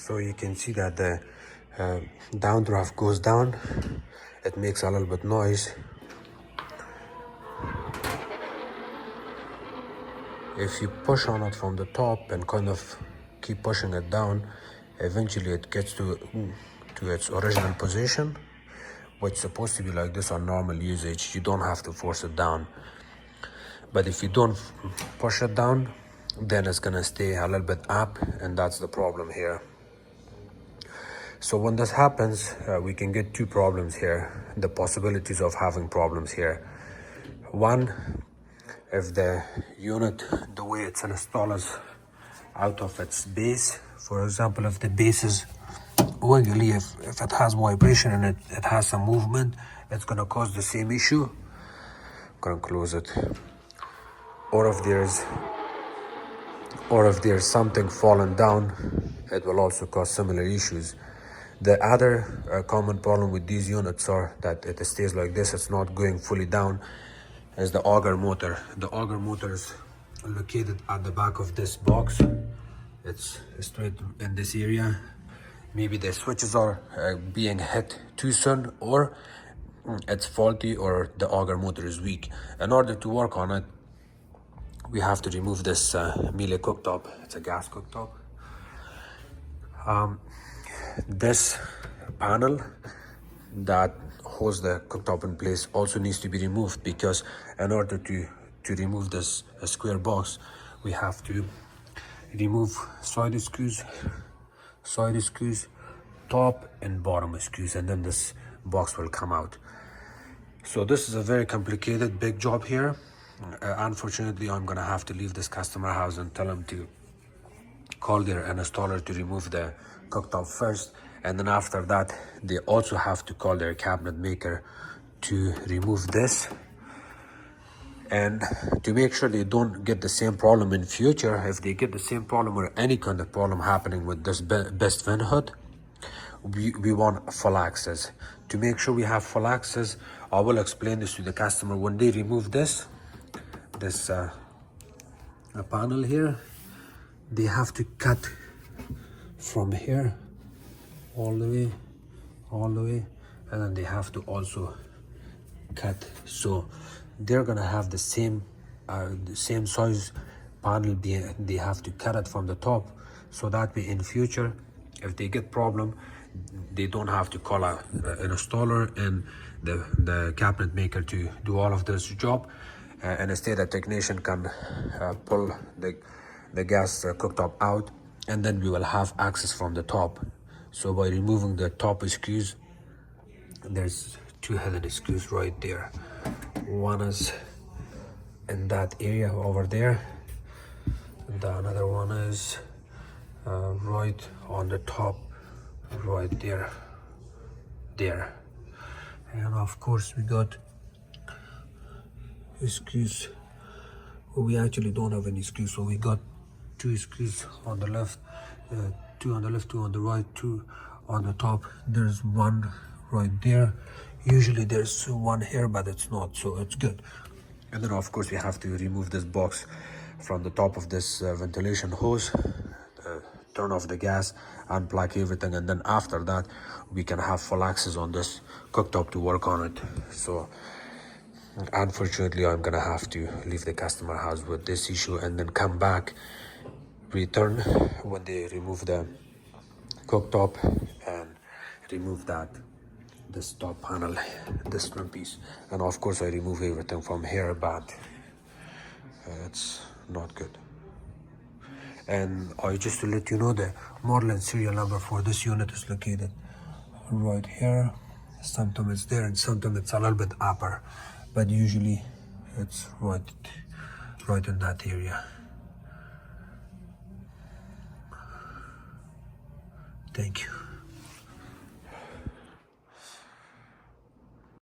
So you can see that the downdraft goes down. It makes a little bit noise. If you push on it from the top and kind of keep pushing it down, eventually it gets to its original position, which is supposed to be like this on normal usage. You don't have to force it down. But if you don't push it down, then it's gonna stay a little bit up, and that's the problem here. So when this happens, we can get two problems here, the possibilities of having problems here. One, if the unit, the way it's installed is out of its base, for example, if the base is wiggly, if it has vibration and it has some movement, it's gonna cause the same issue. I'm gonna close it. Or if there's something falling down, it will also cause similar issues. The other common problem with these units are that it stays like this, it's not going fully down, is the auger motor. The auger motor is located at the back of this box. It's straight in this area. Maybe the switches are being hit too soon, or it's faulty, or the auger motor is weak. In order to work on it, we have to remove this melee cooktop. It's a gas cooktop. This panel that holds the cooktop in place also needs to be removed, because in order to remove this square box, we have to remove side screws, top and bottom screws, and then this box will come out. So this is a very complicated, big job here. Unfortunately, I'm gonna have to leave this customer house and tell them to call their installer to remove the cooktop first, and then after that they also have to call their cabinet maker to remove this. And to make sure they don't get the same problem in future, if they get the same problem or any kind of problem happening with this best vent hood, we want full access. To make sure we have full access, I will explain this to the customer. When they remove this panel here, they have to cut from here all the way, and then they have to also cut, so they're gonna have the same size panel. They have to cut it from the top, so that way in future, if they get problem, they don't have to call an installer and the cabinet maker to do all of this job, and instead a technician can pull the gas cooktop out, and then we will have access from the top. So by removing the top screws, there's two hidden screws right there. One is in that area over there, and the another one is right on the top, right there. And of course we got screws. We actually don't have any screws, so we got two screws on the left, two on the left, two on the right, two on the top. There's one right there. Usually there's one here, but it's not, so it's good. And then of course we have to remove this box from the top of this ventilation hose, turn off the gas, unplug everything, and then after that we can have full access on this cooktop to work on it. So unfortunately, I'm gonna have to leave the customer house with this issue and then come back, return when they remove the cooktop and remove this top panel, this trim piece. And of course I remove everything from here, but it's not good. And just to let you know, the model and serial number for this unit is located right here. Sometimes it's there and sometimes it's a little bit upper, but usually it's right in that area. Thank you.